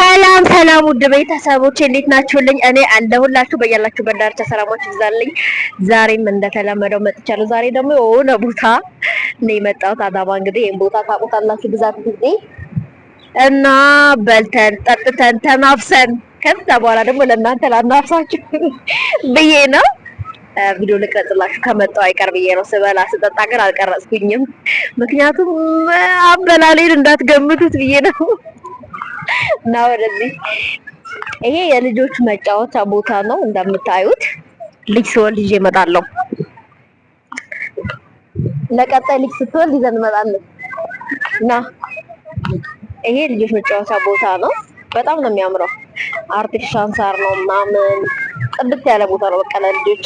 ሰላም ሰላም ውድ ቤተሰቦች እንዴት ናችሁልኝ? እኔ አለሁላችሁ። በያላችሁበት ዳርቻ ሰላማችሁ ይብዛልኝ። ዛሬም እንደተለመደው መጥቻለሁ። ዛሬ ደግሞ የሆነ ቦታ ነው የመጣሁት። አዳማ እንግዲህ ይሄን ቦታ ታውቁታላችሁ ብዛት ጊዜ እና በልተን ጠጥተን ተናፍሰን ከዛ በኋላ ደግሞ ለእናንተ ላናፍሳችሁ ብዬ ነው ቪዲዮ ልቀርጽላችሁ ከመጣሁ አይቀር ብዬ ነው። ስበላ ስጠጣ ግን አልቀረጽኩኝም፣ ምክንያቱም አበላሌን እንዳትገምቱት ብዬ ነው። እና ወደዚህ ይሄ የልጆች መጫወቻ ቦታ ነው። እንደምታዩት ልጅ ስወልድ ይዤ እመጣለሁ። ለቀጣይ ልጅ ስትወልድ ይዘን እንመጣለን። እና ይሄ ልጆች መጫወቻ ቦታ ነው። በጣም ነው የሚያምረው። አርቲፊሻል ሳር ነው ምናምን ቅድስት ያለ ቦታ ነው። በቃ ለልጆች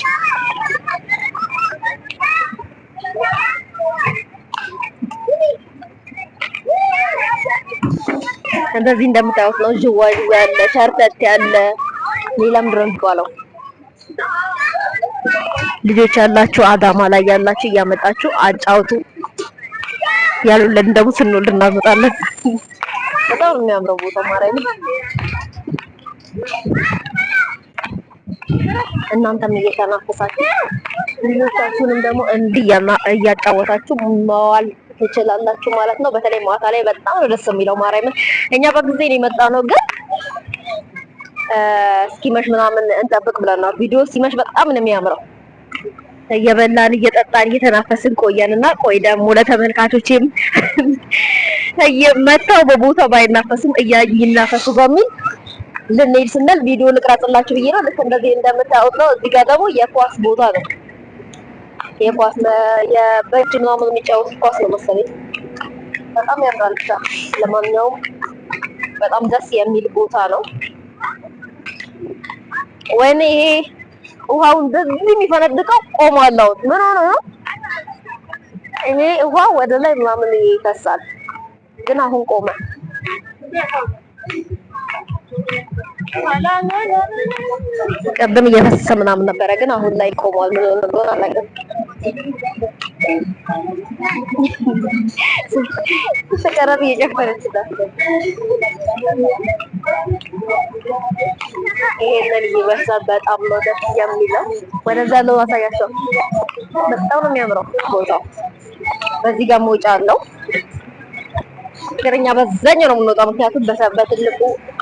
እንደዚህ እንደምታዩት ነው። ጅዋጅዋ ያለ ሸርተት ያለ ሌላም ድረም ይባላል። ልጆች ያላችሁ አዳማ ላይ ያላችሁ እያመጣችሁ አጫውቱ። ያሉልን ደግሞ ስንወልድ እናመጣለን። በጣም ነው የሚያምረው ቦታ ማርያም። እናንተም እየተናፈሳችሁ ልጆቻችሁንም ደግሞ እንዲህ እያጫወታችሁ መዋል ትችላላችሁ ማለት ነው። በተለይ ማታ ላይ በጣም ነው ደስ የሚለው ማርያምን። እኛ በጊዜ ነው የመጣነው፣ ግን እስኪመሽ ምናምን እንጠብቅ ብለን ነው። ቪዲዮ ሲመሽ በጣም ነው የሚያምረው። እየበላን እየጠጣን እየተናፈስን ቆየንና ቆይ ደግሞ ለተመልካቾችም መተው በቦታው ባይናፈሱም እያዩ ይናፈሱ በሚል ልንሄድ ስንል ቪዲዮ ልቅረጽላችሁ ብዬ ነው። ልክ እንደዚህ እንደምታዩት ነው። እዚህ ጋር ደግሞ የኳስ ቦታ ነው። የኳስ የበጅ ምናምን የሚጫወት ኳስ ነው መሰለኝ። በጣም ያምራል። ብቻ ለማንኛውም በጣም ደስ የሚል ቦታ ነው። ወይኔ ይሄ ውሃው እንደዚህ የሚፈነድቀው ቆሟል። አሁን ምን ሆነ ነው? ይሄ ውሃ ወደ ላይ ምናምን ይፈሳል፣ ግን አሁን ቆመ። ቀደም እየፈሰሰ ምናምን ነበረ፣ ግን አሁን ላይ ቆሟል። ምን እንደሆነ አላውቅም። ተቀረብ እየጨፈረች ነው። ይሄንን ይመስላል። በጣም ነው ደስ የሚለው። ወደዛ ነው አሳያቸው። በጣም ነው የሚያምረው ቦታው። በዚህ ጋር መውጫ አለው። እኛ በዛኛው ነው የምንወጣው፣ ምክንያቱም በትልቁ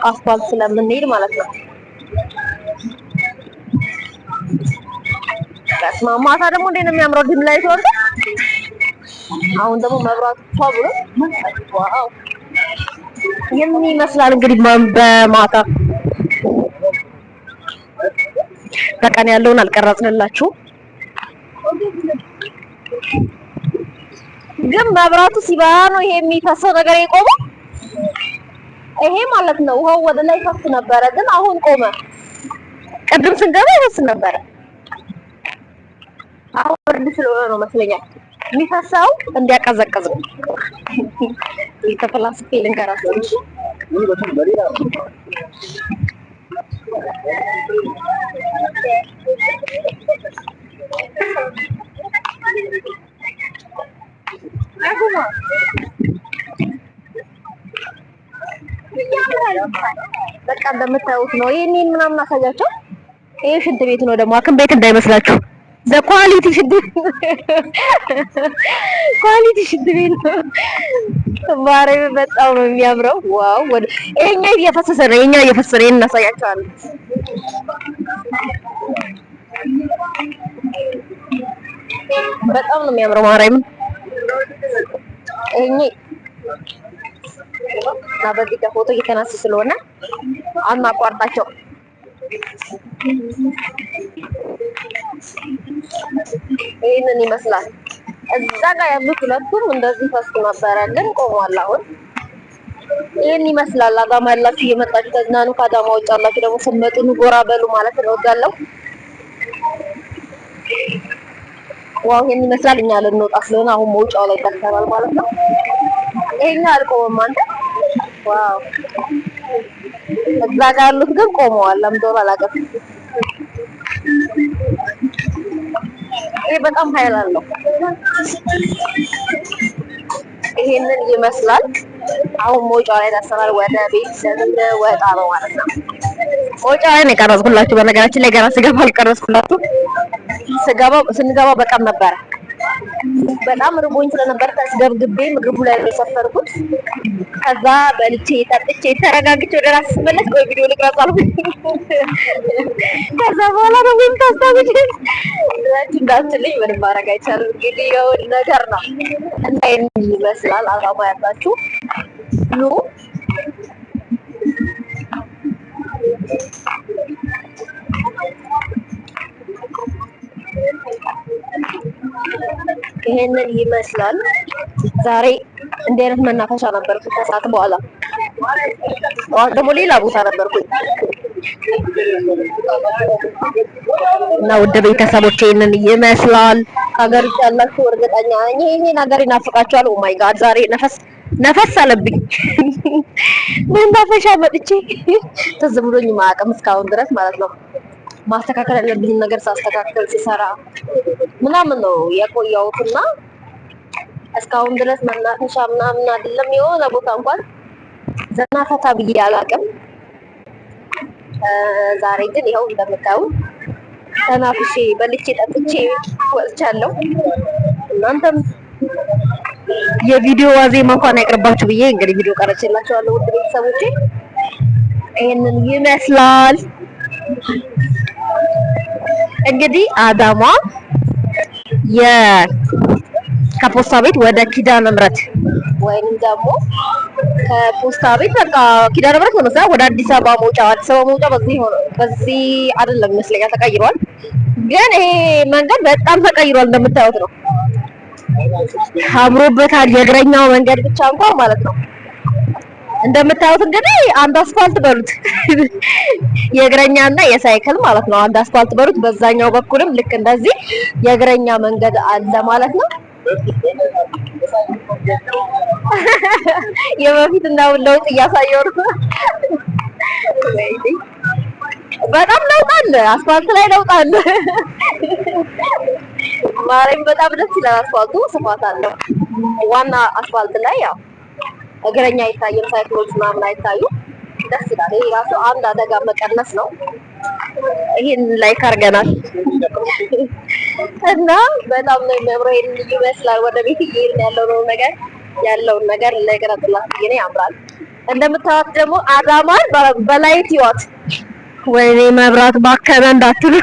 አስፋልት ስለምንሄድ ማለት ነው። ማታ ደግሞ እንዴት ነው የሚያምረው! ዲም ላይ ተወርደ አሁን ደግሞ መብራቱ ፋብሮ ዋው የምን ይመስላል እንግዲህ በማታ በቀን ያለውን አልቀረጽንላችሁ፣ ግን መብራቱ ሲበራ ነው ይሄ የሚፈሰው ነገር የቆመው። ይሄ ማለት ነው ውሃው ወደ ላይ ፈስ ነበረ፣ ግን አሁን ቆመ። ቅድም ስንገባ ይፈስ ነበረ። አሁን ወርድ ስለሆነ ነው መስለኛል የሚፈሳው እንዲያቀዘቅዝ ነው። የተፈላስፌ ልንገራችሁ እንጂ በቃ እንደምታዩት ነው። ይሄንን ምናምን አሳያቸው። ይሄ ሽንት ቤት ነው ደግሞ አክም ቤት እንዳይመስላችሁ። ኳሊቲ ሽንት ቤት ነው። ማርያም በጣም ነው የሚያምረው። ዋው ይሄኛ እየፈሰሰ ነው። ይሄኛ እየፈሰሰ ነው። እናሳያቸዋለን። በጣም ነው የሚያምረው ማርያም። ይሄኛ እና በዚህ ጋር ፎቶ እየተነሱ ስለሆነ አናቋርጣቸው። ይሄንን ይመስላል። እዛ ጋር ያሉት ሁለቱም እንደዚህ ፈስ ነበረ፣ ግን ቆሟል አሁን። ይሄን ይመስላል። አዳማ ያላችሁ እየመጣችሁ ተዝናኑ። ከአዳማ ውጭ ያላችሁ ደግሞ ስትመጡ ጎራ በሉ ማለት እወዳለሁ። ዋው ይሄን ይመስላል። እኛ ልንወጣ ስለሆነ አሁን መውጫው ላይ ደርሰናል ማለት ነው። ይሄኛ አልቆመም አንተ። ዋው እዛ ጋር ያሉት ግን ቆመዋል። ለምን እንደሆነ አላውቅም። ይሄ በጣም ኃይል አለው። ይሄንን ይመስላል። አሁን ሞጫው ላይ ደርሰናል። ወደ ቤት ስንወጣ ነው ማለት ነው። ሞጫው ላይ ነው የቀረጽኩላችሁ። በነገራችን ላይ ገና ስገባ አልቀረጽኩላችሁ። ስንገባ በጣም ነበረ። በጣም ርቦኝ ስለነበር ተስገብግቤ ምግቡ ላይ ነው የሰፈርኩት። ከዛ በልቼ ጠጥቼ ተረጋግቼ ወደ ራስ ስመለስ ቆይ ቪዲዮ ልቅረጽ አልኩኝ። ከዛ በኋላ ነው ምን ታስታውቂ እንዳትልኝ ምንም ማድረግ አይቻልም። እንግዲህ የሆነ ነገር ነው እና ይመስላል። አላማ ያላችሁ ኑ ይሄንን ይመስላል። ዛሬ እንደ አይነት መናፈሻ ነበርኩ ከሰዓት በኋላ። አሁን ደግሞ ሌላ ቦታ ነበርኩኝ እና ውድ ቤተሰቦቼ ይሄንን ይመስላል። ሀገር ውስጥ ያላችሁ እርግጠኛ ነኝ ይሄን ሀገር ይናፍቃችኋል። ኦ ማይ ጋድ ዛሬ ነፈስ አለብኝ። መናፈሻ መጥቼ ትዝ ብሎኝ ማያውቅም እስካሁን ድረስ ማለት ነው። ማስተካከል ያለብኝ ነገር ሳስተካከል ሲሰራ ምናምን ነው የቆየሁትና እስካሁን ድረስ መናፈሻ ምናምን አይደለም የሆነ ቦታ እንኳን ዘና ፈታ ብዬ አላውቅም። ዛሬ ግን ይኸው እንደምታዩ ተናፍሼ በልቼ ጠጥቼ ወጥቻለሁ። እናንተም የቪዲዮ ዋዜማ እንኳን አይቀርባችሁ ብዬ እንግዲህ ቪዲዮ ቀርጬላችኋለሁ። ውድ ቤተሰቦቼ ይሄንን ይመስላል። እንግዲህ አዳማ ከፖስታ ቤት ወደ ኪዳነ ምሕረት ወይንም ደግሞ ከፖስታ ቤት በቃ ኪዳነ ምሕረት ሆኖ ወደ አዲስ አበባ መውጫ በዚህ አይደለም ይመስለኛል ተቀይሯል። ግን ይሄ መንገድ በጣም ተቀይሯል እንደምታዩት ነው። አምሮበታል። የእግረኛው መንገድ ብቻ እንኳን ማለት ነው እንደምታዩት እንግዲህ አንድ አስፋልት በሉት የእግረኛና የሳይክል ማለት ነው። አንድ አስፋልት በሉት። በዛኛው በኩልም ልክ እንደዚህ የእግረኛ መንገድ አለ ማለት ነው። የበፊት እና ለውጥ እያሳየው ነው። በጣም ለውጥ አለ። አስፋልት ላይ ለውጥ አለ። ማርያም በጣም ደስ ይላል። አስፋልቱ ስፋት አለው። ዋና አስፋልት ላይ ያው እግረኛ አይታይም፣ ሳይክሎች ምናምን አይታዩም። ደስ ይላል። ይሄ ራሱ አንድ አደጋ መቀነስ ነው። ይሄን ላይክ አድርገናል እና በጣም ነው የሚያምረው። ይሄን ይመስላል። ወደ ቤት እየሄድን ያለውን ነገር ለቀረጥላችሁ ይሄ ያምራል። እንደምታዩት ደግሞ አዳማን በላይት ይዋት። ወይኔ መብራት ባከነ እንዳትሉ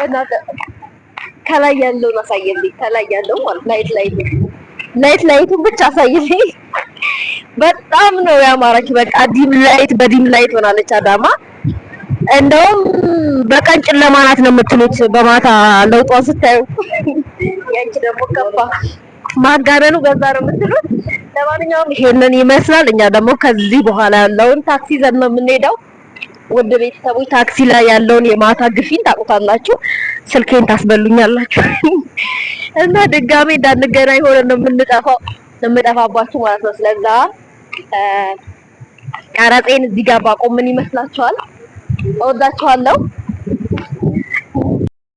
እና ከላይ ያለውን አሳየልኝ። ከላይ ያለው ማለት ላይቱን ብቻ አሳየልኝ። በጣም ነው ያማረች። በቃ ዲም ላይት ሆናለች አዳማ። እንደውም በቀን ጨለማ ናት ነው የምትሉት በማታ ለውጧን ስታዩ። ያንቺ ደግሞ ከፋ ማጋነኑ በዛ ነው የምትሉት። ለማንኛውም ይሄንን ይመስላል። እኛ ደግሞ ከዚህ በኋላ ያለውን ታክሲ ይዘን ነው የምንሄደው። ውድ ቤተሰቦች ታክሲ ላይ ያለውን የማታ ግፊን ታውቁታላችሁ። ስልኬን ታስበሉኛላችሁ እና ድጋሜ እንዳንገናኝ ሆነን ነው የምጠፋባችሁ ማለት ነው። ስለዛ ቀረጼን እዚህ ጋር ባቆም ምን ይመስላችኋል? እወዳችኋለሁ።